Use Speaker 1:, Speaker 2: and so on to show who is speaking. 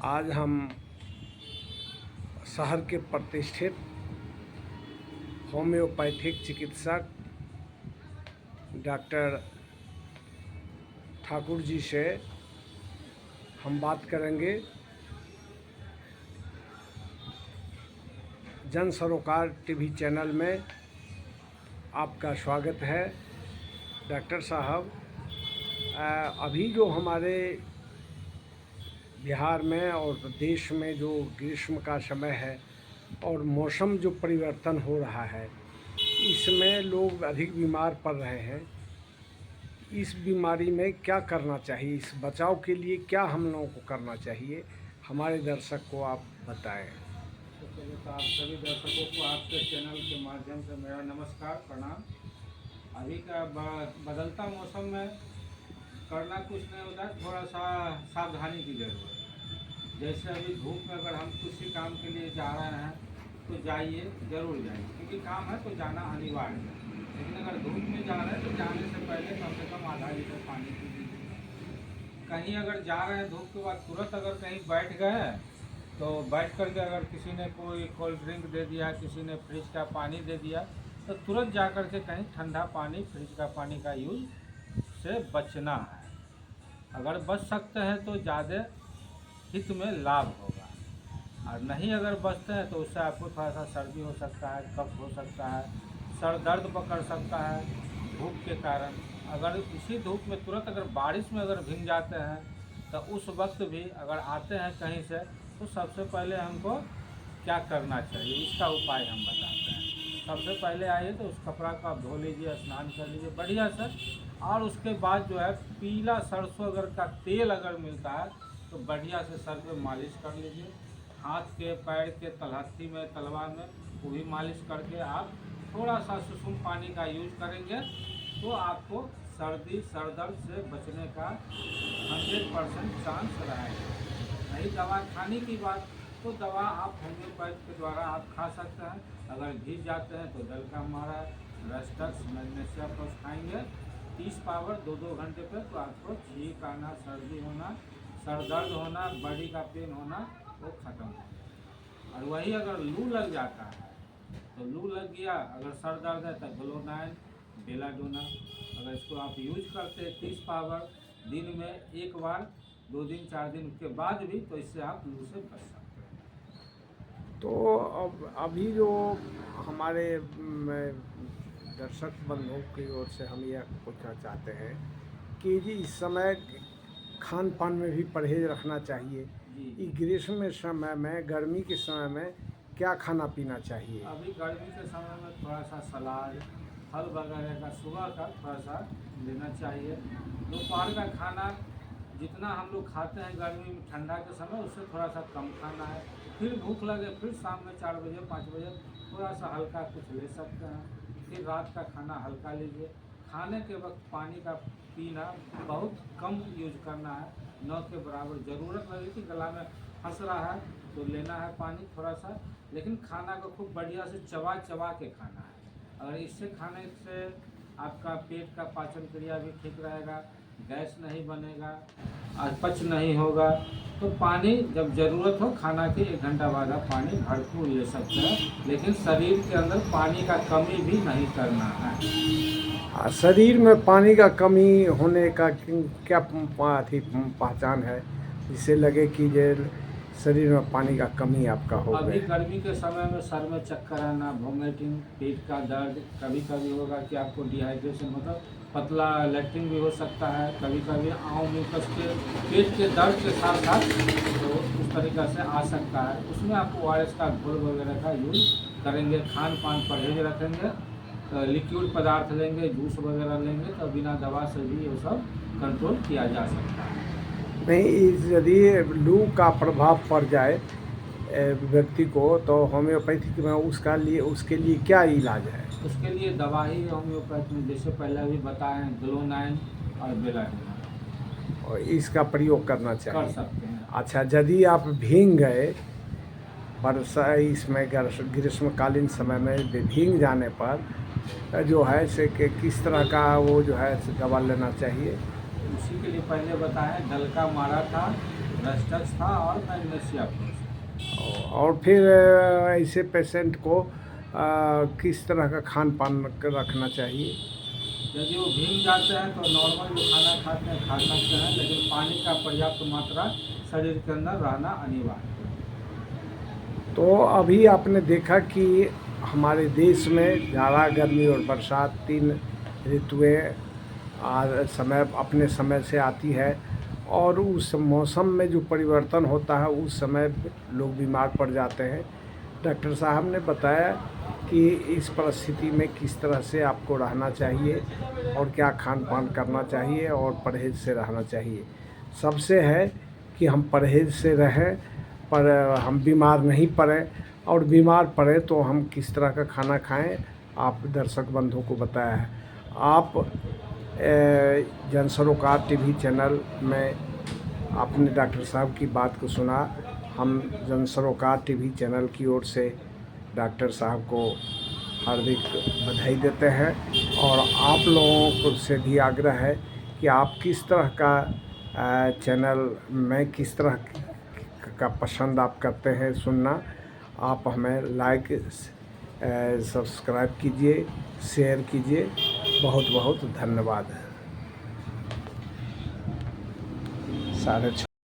Speaker 1: आज हम शहर के प्रतिष्ठित होम्योपैथिक चिकित्सक डॉक्टर ठाकुर जी से हम बात करेंगे। जन सरोकार टीवी चैनल में आपका स्वागत है। डॉक्टर साहब, अभी जो हमारे बिहार में और देश में जो ग्रीष्म का समय है और मौसम जो परिवर्तन हो रहा है, इसमें लोग अधिक बीमार पड़ रहे हैं। इस बीमारी में क्या करना चाहिए, इस बचाव के लिए क्या हम लोगों को करना चाहिए, हमारे दर्शक को आप बताएं।
Speaker 2: तो चलिए, तो आप सभी दर्शकों को आपके चैनल के माध्यम से मेरा नमस्कार, प्रणाम। अभी का बदलता मौसम में करना कुछ नहीं होता, थोड़ा सा सावधानी की ज़रूरत है। जैसे अभी धूप में अगर हम किसी काम के लिए जा रहे हैं तो जाइए, ज़रूर जाइए, क्योंकि काम है तो जाना अनिवार्य है। लेकिन अगर धूप में जा रहे हैं तो जाने से पहले कम से कम आधा लीटर पानी पी लीजिए। कहीं अगर जा रहे हैं धूप के बाद तुरंत अगर कहीं बैठ गए तो बैठ करके अगर किसी ने कोई कोल्ड ड्रिंक दे दिया, किसी ने फ्रिज का पानी दे दिया, तो तुरंत जा कर के कहीं ठंडा पानी, फ्रिज का पानी का यूज़ से बचना है। अगर बच सकते हैं तो ज़्यादा हित में लाभ होगा, और नहीं अगर बचते हैं तो उससे आपको थोड़ा सा सर्दी हो सकता है, कफ हो सकता है, सर दर्द पकड़ सकता है धूप के कारण। अगर इसी धूप में तुरंत अगर बारिश में अगर भीग जाते हैं तो उस वक्त भी अगर आते हैं कहीं से, तो सबसे पहले हमको क्या करना चाहिए, इसका उपाय हम बताते हैं। सबसे पहले आइए तो उस कपड़ा को आप धो लीजिए, स्नान कर लीजिए बढ़िया से, और उसके बाद जो है पीला सरसों अगर का तेल अगर मिलता है तो बढ़िया से सर पे मालिश कर लीजिए। हाथ के, पैर के तलहत्थी में, तलवा में, वो भी मालिश करके आप थोड़ा सा सुसुम पानी का यूज करेंगे तो आपको सर्दी, सर दर्द से बचने का 100% चांस रहेगा। नहीं दवा खाने की बात, तो दवा आप होम्योपैथ के द्वारा आप खा सकते हैं। अगर भीग जाते हैं तो डल का मारा, रेस्टक्स, मैग्नीशियम प्लस खाएंगे 30 पावर 2-2 घंटे पे, तो आपको छींक आना, सर्दी होना, सर दर्द होना, बॉडी का पेन होना वो ख़त्म हो जाएगा। और वही अगर लू लग जाता है तो लू लग गया, अगर सर दर्द है तो ग्लोनाइन, बेलाडोना, अगर इसको आप यूज करते हैं 30 पावर दिन में एक बार, 2 दिन 4 दिन के बाद भी, तो इससे आप लू से बच सकते हैं।
Speaker 1: तो अब अभी जो हमारे दर्शक बंधुओं की ओर से हम यह पूछना चाहते हैं कि जी इस समय खान पान में भी परहेज रखना चाहिए।
Speaker 2: जी,
Speaker 1: ग्रीष्म समय में, गर्मी के समय में क्या खाना पीना चाहिए?
Speaker 2: अभी गर्मी के समय में थोड़ा सा सलाद, फल वगैरह का सुबह का थोड़ा सा लेना चाहिए। दोपहर का खाना जितना हम लोग खाते हैं गर्मी में, ठंडा के समय, उससे थोड़ा सा कम खाना है। फिर भूख लगे फिर शाम में 4 बजे 5 बजे थोड़ा सा हल्का कुछ ले सकते हैं। फिर रात का खाना हल्का लीजिए। खाने के वक्त पानी का पीना बहुत कम यूज करना है, न के बराबर। ज़रूरत लगे कि गला में फंस रहा है तो लेना है पानी थोड़ा सा, लेकिन खाना को खूब बढ़िया से चबा चबा के खाना है। अगर इससे खाने से आपका पेट का पाचन क्रिया भी ठीक रहेगा, गैस नहीं बनेगा, अपच नहीं होगा। तो पानी जब ज़रूरत हो खाना के 1 घंटा बाद आप पानी भरपूर ले सकते हैं, लेकिन शरीर के अंदर पानी का कमी भी नहीं करना है।
Speaker 1: शरीर में पानी का कमी होने का क्या पहचान है, जिससे लगे कि ये शरीर में पानी का कमी आपका हो
Speaker 2: अभी
Speaker 1: गया?
Speaker 2: गर्मी के समय में सर में चक्कर आना, वोमिटिंग, पेट का दर्द, कभी कभी होगा कि आपको डिहाइड्रेशन, मतलब पतला लैट्रिन भी हो सकता है। कभी कभी आँव म्यूकस के, पेट के दर्द के साथ साथ तो उस तरीक़ा से आ सकता है। उसमें आप ORS का घोल वगैरह का यूज़ करेंगे, खान पान परहेज रखेंगे, तो लिक्विड पदार्थ लेंगे, जूस वगैरह लेंगे, तो बिना दवा से भी ये सब कंट्रोल किया जा सकता है।
Speaker 1: नहीं, यदि लू का प्रभाव पड़ जाए व्यक्ति को, तो होम्योपैथिक में उसके लिए क्या इलाज है?
Speaker 2: उसके लिए दवा ही होम्योपैथ में, जैसे पहले अभी बताएं, ग्लोनाइन और बेलाडोना
Speaker 1: और इसका प्रयोग करना
Speaker 2: कर
Speaker 1: चाहिए।
Speaker 2: सकते हैं।
Speaker 1: अच्छा, यदि आप भीग गए वर्षा इसमें ग्रीष्मकालीन समय में भीग जाने पर जो है से कि किस तरह का वो जो है से दवा लेना चाहिए?
Speaker 2: उसी के लिए पहले बताएं, डल का मारा था, ब्रेस्ट था और मैग्नेशिया फ्लोरोसिस।
Speaker 1: और फिर ऐसे पेशेंट को किस तरह का खान पान रखना चाहिए?
Speaker 2: यदि वो भीग जाते हैं तो नॉर्मल जो खाना खाते हैं खा सकते हैं, लेकिन पानी का पर्याप्त मात्रा शरीर के अंदर रहना अनिवार्य है।
Speaker 1: तो अभी आपने देखा कि हमारे देश में जाड़ा, गर्मी और बरसात 3 ऋतुएं समय अपने समय से आती है, और उस मौसम में जो परिवर्तन होता है उस समय लोग बीमार पड़ जाते हैं। डॉक्टर साहब ने बताया कि इस परिस्थिति में किस तरह से आपको रहना चाहिए और क्या खान पान करना चाहिए और परहेज़ से रहना चाहिए। सबसे है कि हम परहेज़ से रहें, पर हम बीमार नहीं पड़ें, और बीमार पड़े तो हम किस तरह का खाना खाएं, आप दर्शक बंधुओं को बताया है। आप जन सरोकार टीवी चैनल में आपने डॉक्टर साहब की बात को सुना। हम जन सरोकार टीवी चैनल की ओर से डॉक्टर साहब को हार्दिक बधाई देते हैं, और आप लोगों को से भी आग्रह है कि आप किस तरह का चैनल में किस तरह का पसंद आप करते हैं सुनना। आप हमें लाइक सब्सक्राइब कीजिए, शेयर कीजिए। बहुत बहुत धन्यवाद। 6:30